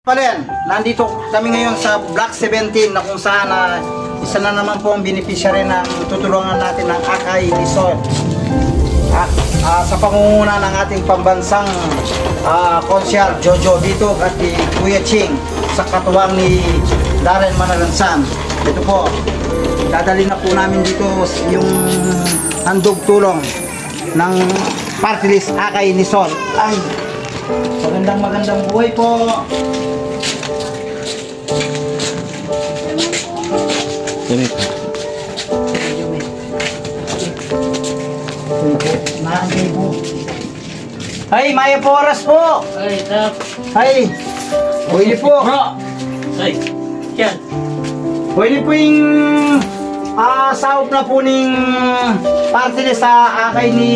Palen, nandito kami ngayon sa Block 17 na kung saan isa na naman po ang beneficiary ng tutulungan natin ng Akay Luzon. Sa pangunguna ng ating pambansang konsyal Jojo Bitog at ni Kuya Ching sa katuwang ni Darren Manalansan. Ito po, dadali na po namin dito yung handog tulong ng party list Akay Luzon. Ay, magandang buhay po. Ay, Maya Poras po. Ay, tap. Ay, pwede po. Ay, yan. Pwede po yung sahop na po ning party list sa Akay ni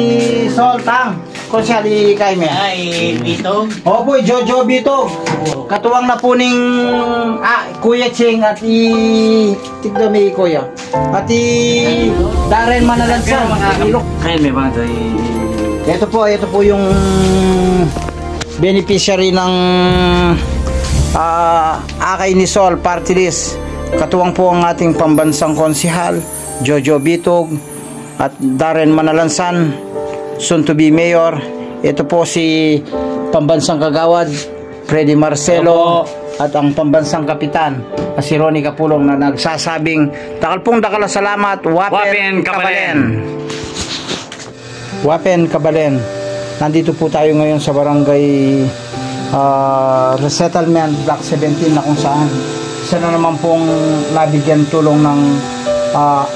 Soltang. Konsyali kay me. Ay, Bitog. Opo, Jojo Bitog. Katuwang na po ning Kuya Ching at tigda may Kuya. At Darren Manalansan. Kaya may mga tayo. Ito po yung beneficiary ng Akay ni Sol party list. Katuwang po ang ating pambansang konsihal Jojo Bitog at Darren Manalansan, soon to be mayor. Ito po si pambansang kagawad Freddy Marcelo at ang pambansang kapitan si Ronnie Capulong na nagsasabing dakal salamat Wapen Kabalen. Wapen Kabalen. Nandito po tayo ngayon sa barangay Resettlement Block 17 na kung saan isa na naman pong nabigyan tulong ng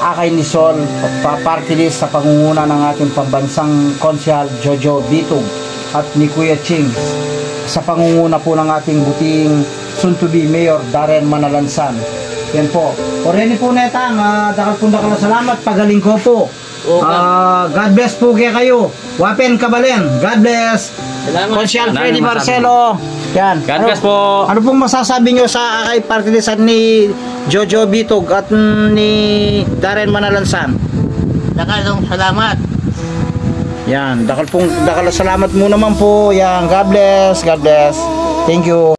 Akay ni Sol party list sa pangunguna ng ating pambansang konsyal Jojo Bitog at ni Kuya Ching sa pangunguna po ng ating buting soon to be mayor Darren Manalansan. Yan po. Oreni po netang, dakal na salamat, pagaling ko po. God bless po kayo. Wapen Kabalen. God bless. Salamat. Konsyal Freddy Marcelo. Yan. God bless po. Ano pong masasabi nyo sa Akay party list ni Jojo Bitog at ni Darren Manalansan? Dakalong salamat. Yan. Dakal salamat mo naman po. Yan. God bless. God bless. Thank you.